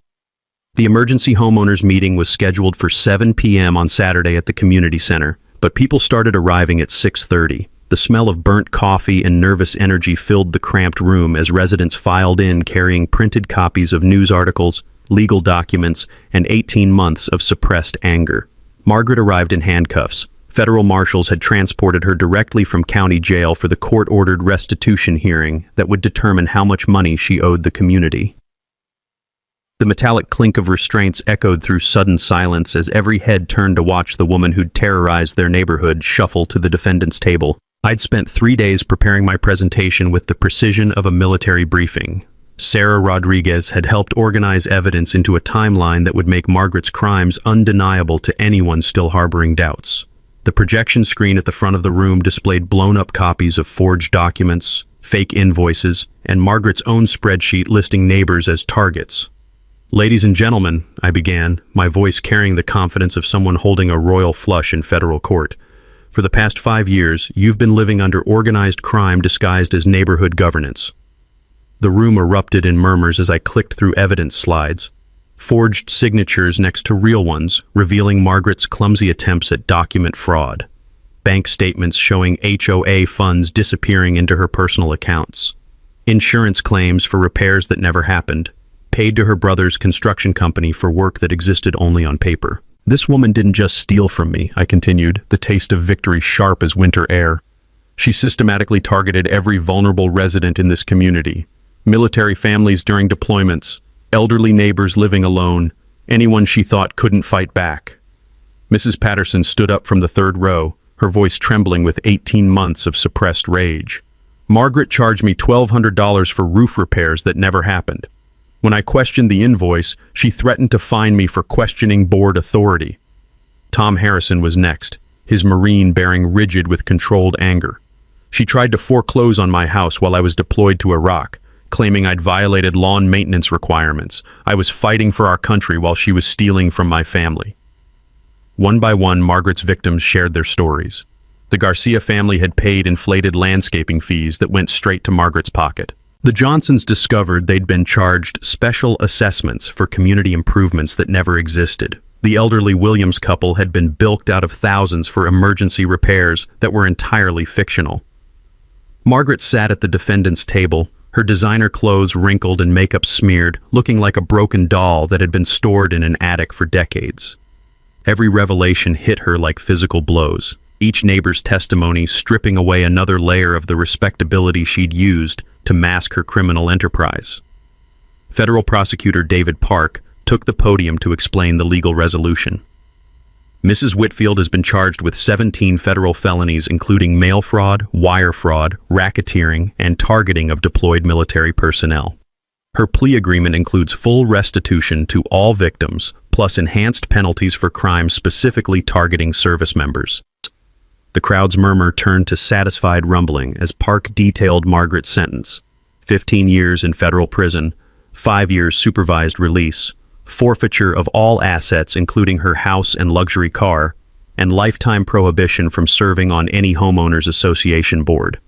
The emergency homeowners meeting was scheduled for 7 p.m. on Saturday at the community center, but people started arriving at 6:30. The smell of burnt coffee and nervous energy filled the cramped room as residents filed in carrying printed copies of news articles, legal documents, and 18 months of suppressed anger. Margaret arrived in handcuffs. Federal marshals had transported her directly from county jail for the court-ordered restitution hearing that would determine how much money she owed the community. The metallic clink of restraints echoed through sudden silence as every head turned to watch the woman who'd terrorized their neighborhood shuffle to the defendant's table. I'd spent 3 days preparing my presentation with the precision of a military briefing. Sarah Rodriguez had helped organize evidence into a timeline that would make Margaret's crimes undeniable to anyone still harboring doubts. The projection screen at the front of the room displayed blown-up copies of forged documents, fake invoices, and Margaret's own spreadsheet listing neighbors as targets. "Ladies and gentlemen," I began, my voice carrying the confidence of someone holding a royal flush in federal court. "For the past 5 years, you've been living under organized crime disguised as neighborhood governance." The room erupted in murmurs as I clicked through evidence slides, forged signatures next to real ones, revealing Margaret's clumsy attempts at document fraud, bank statements showing HOA funds disappearing into her personal accounts, insurance claims for repairs that never happened, paid to her brother's construction company for work that existed only on paper. "This woman didn't just steal from me," I continued, the taste of victory sharp as winter air. "She systematically targeted every vulnerable resident in this community. Military families during deployments, elderly neighbors living alone, anyone she thought couldn't fight back." Mrs. Patterson stood up from the third row, her voice trembling with 18 months of suppressed rage. "Margaret charged me $1,200 for roof repairs that never happened. When I questioned the invoice, she threatened to fine me for questioning board authority." Tom Harrison was next, his Marine bearing rigid with controlled anger. "She tried to foreclose on my house while I was deployed to Iraq, claiming I'd violated lawn maintenance requirements. I was fighting for our country while she was stealing from my family." One by one, Margaret's victims shared their stories. The Garcia family had paid inflated landscaping fees that went straight to Margaret's pocket. The Johnsons discovered they'd been charged special assessments for community improvements that never existed. The elderly Williams couple had been bilked out of thousands for emergency repairs that were entirely fictional. Margaret sat at the defendant's table, her designer clothes wrinkled and makeup smeared, looking like a broken doll that had been stored in an attic for decades. Every revelation hit her like physical blows, each neighbor's testimony stripping away another layer of the respectability she'd used to mask her criminal enterprise. Federal prosecutor David Park took the podium to explain the legal resolution. "Mrs. Whitfield has been charged with 17 federal felonies including mail fraud, wire fraud, racketeering, and targeting of deployed military personnel. Her plea agreement includes full restitution to all victims, plus enhanced penalties for crimes specifically targeting service members." The crowd's murmur turned to satisfied rumbling as Park detailed Margaret's sentence: 15 years in federal prison, 5 years supervised release, forfeiture of all assets including her house and luxury car, and lifetime prohibition from serving on any homeowners association board.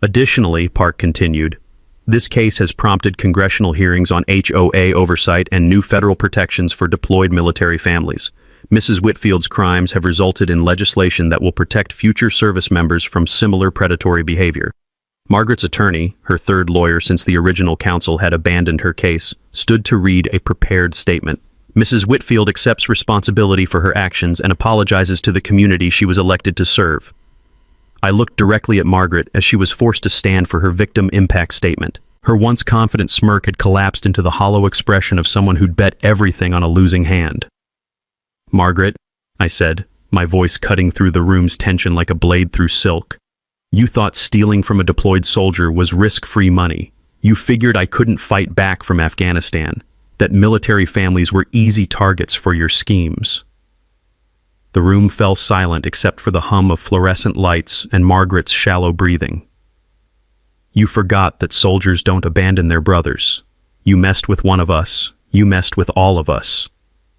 Additionally, Park continued, this case has prompted congressional hearings on HOA oversight and new federal protections for deployed military families. Mrs. Whitfield's crimes have resulted in legislation that will protect future service members from similar predatory behavior. Margaret's attorney, her third lawyer since the original counsel had abandoned her case, stood to read a prepared statement. Mrs. Whitfield accepts responsibility for her actions and apologizes to the community she was elected to serve. I looked directly at Margaret as she was forced to stand for her victim impact statement. Her once confident smirk had collapsed into the hollow expression of someone who'd bet everything on a losing hand. Margaret, I said, my voice cutting through the room's tension like a blade through silk. You thought stealing from a deployed soldier was risk-free money. You figured I couldn't fight back from Afghanistan, that military families were easy targets for your schemes. The room fell silent except for the hum of fluorescent lights and Margaret's shallow breathing. You forgot that soldiers don't abandon their brothers. You messed with one of us. You messed with all of us.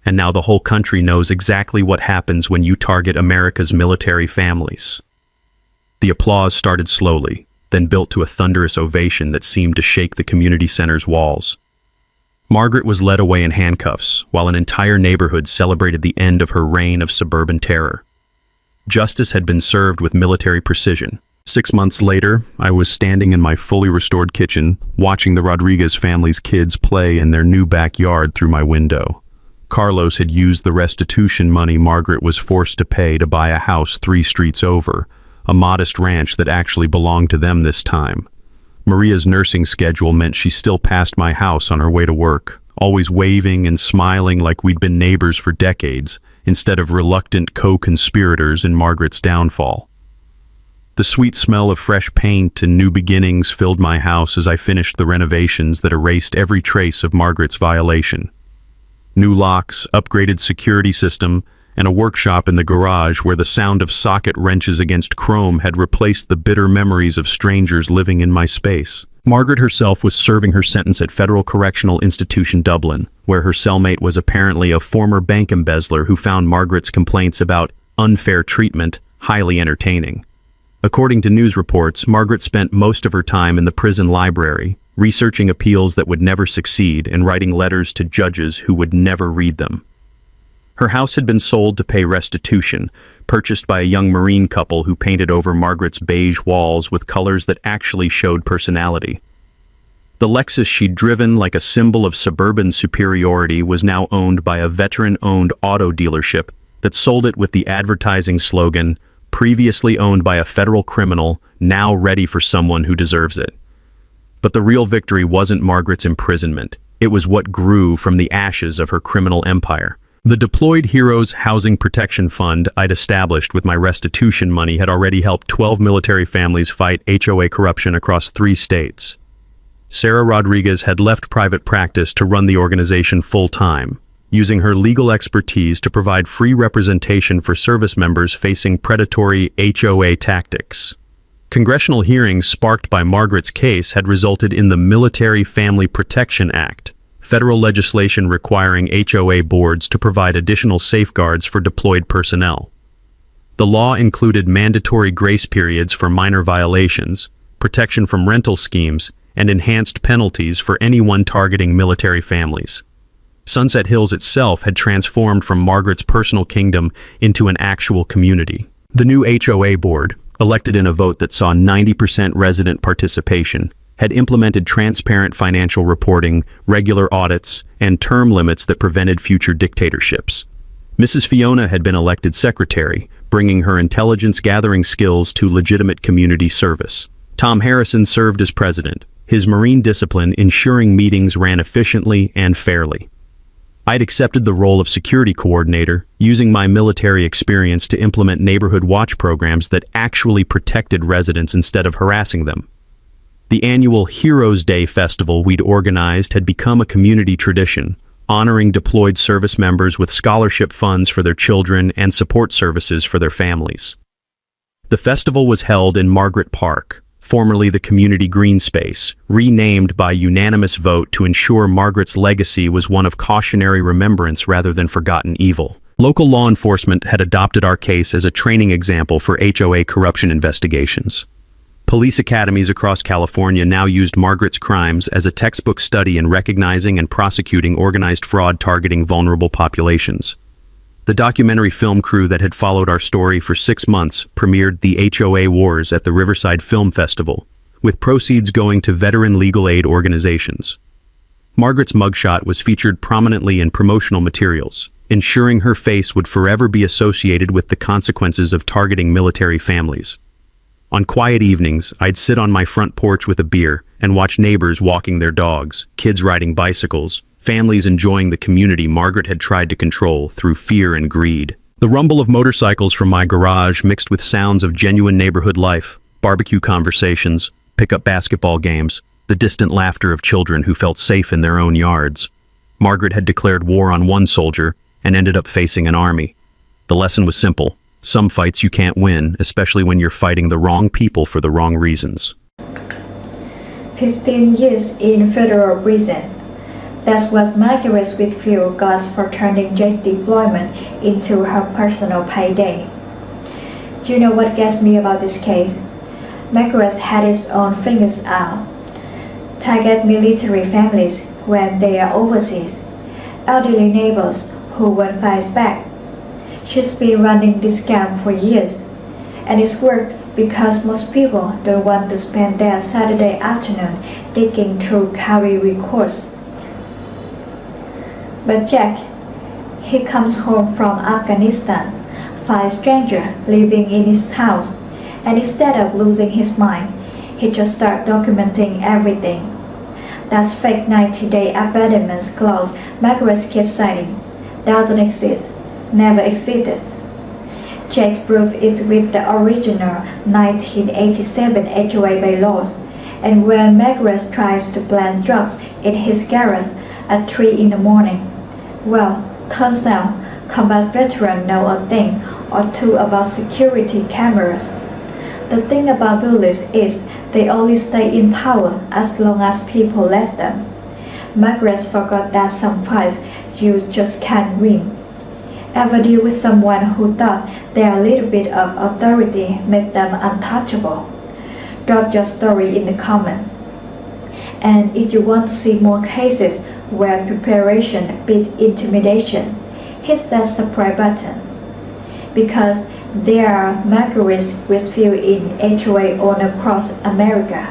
And now the whole country knows exactly what happens when you target America's military families. The applause started slowly, then built to a thunderous ovation that seemed to shake the community center's walls. Margaret was led away in handcuffs, while an entire neighborhood celebrated the end of her reign of suburban terror. Justice had been served with military precision. 6 months later, I was standing in my fully restored kitchen, watching the Rodriguez family's kids play in their new backyard through my window. Carlos had used the restitution money Margaret was forced to pay to buy a house 3 streets over, a modest ranch that actually belonged to them this time. Maria's nursing schedule meant she still passed my house on her way to work, always waving and smiling like we'd been neighbors for decades, instead of reluctant co-conspirators in Margaret's downfall. The sweet smell of fresh paint and new beginnings filled my house as I finished the renovations that erased every trace of Margaret's violation. New locks, upgraded security system, and a workshop in the garage where the sound of socket wrenches against chrome had replaced the bitter memories of strangers living in my space. Margaret herself was serving her sentence at Federal Correctional Institution Dublin, where her cellmate was apparently a former bank embezzler who found Margaret's complaints about unfair treatment highly entertaining. According to news reports, Margaret spent most of her time in the prison library, researching appeals that would never succeed and writing letters to judges who would never read them. Her house had been sold to pay restitution, purchased by a young Marine couple who painted over Margaret's beige walls with colors that actually showed personality. The Lexus she'd driven like a symbol of suburban superiority was now owned by a veteran-owned auto dealership that sold it with the advertising slogan, previously owned by a federal criminal, now ready for someone who deserves it. But the real victory wasn't Margaret's imprisonment. It was what grew from the ashes of her criminal empire. The Deployed Heroes Housing Protection Fund I'd established with my restitution money had already helped 12 military families fight HOA corruption across 3 states. Sarah Rodriguez had left private practice to run the organization full-time, using her legal expertise to provide free representation for service members facing predatory HOA tactics. Congressional hearings sparked by Margaret's case had resulted in the Military Family Protection Act, federal legislation requiring HOA boards to provide additional safeguards for deployed personnel. The law included mandatory grace periods for minor violations, protection from rental schemes, and enhanced penalties for anyone targeting military families. Sunset Hills itself had transformed from Margaret's personal kingdom into an actual community. The new HOA board, elected in a vote that saw 90% resident participation, had implemented transparent financial reporting, regular audits, and term limits that prevented future dictatorships. Mrs. Fiona had been elected secretary, bringing her intelligence-gathering skills to legitimate community service. Tom Harrison served as president, his Marine discipline ensuring meetings ran efficiently and fairly. I'd accepted the role of security coordinator, using my military experience to implement neighborhood watch programs that actually protected residents instead of harassing them. The annual Heroes Day festival we'd organized had become a community tradition, honoring deployed service members with scholarship funds for their children and support services for their families. The festival was held in Margaret Park, formerly the community green space, renamed by unanimous vote to ensure Margaret's legacy was one of cautionary remembrance rather than forgotten evil. Local law enforcement had adopted our case as a training example for HOA corruption investigations. Police academies across California now used Margaret's crimes as a textbook study in recognizing and prosecuting organized fraud targeting vulnerable populations. The documentary film crew that had followed our story for 6 months premiered The HOA Wars at the Riverside Film Festival, with proceeds going to veteran legal aid organizations. Margaret's mugshot was featured prominently in promotional materials, ensuring her face would forever be associated with the consequences of targeting military families. On quiet evenings, I'd sit on my front porch with a beer and watch neighbors walking their dogs, kids riding bicycles, families enjoying the community Margaret had tried to control through fear and greed. The rumble of motorcycles from my garage mixed with sounds of genuine neighborhood life, barbecue conversations, pickup basketball games, the distant laughter of children who felt safe in their own yards. Margaret had declared war on one soldier and ended up facing an army. The lesson was simple. Some fights you can't win, especially when you're fighting the wrong people for the wrong reasons. 15 years in federal prison. That's what Margaret Whitfield got for turning Jake's deployment into her personal payday. You know what gets me about this case? Margaret had its own fingers out. Target military families when they are overseas, elderly neighbors who won't fight back. She's been running this scam for years, and it's worked because most people don't want to spend their Saturday afternoon digging through county records. But Jack, he comes home from Afghanistan, finds a stranger living in his house, and instead of losing his mind, he just starts documenting everything. That's fake 90-day abandonment clause Margaret keeps citing. Doesn't exist, never existed. Jack's proof is with the original 1987 HOA bylaws, and when Margaret tries to plant drugs in his garage at 3 in the morning, well, turns out combat veterans know a thing or two about security cameras. The thing about bullies is they only stay in power as long as people let them. Margaret forgot that some fights you just can't win. Ever deal with someone who thought their little bit of authority made them untouchable? Drop your story in the comment. And if you want to see more cases where preparation beat intimidation, hit that subscribe button. Because there are Margaret Whitfield in HOA all across America,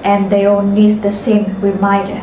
and they all need the same reminder.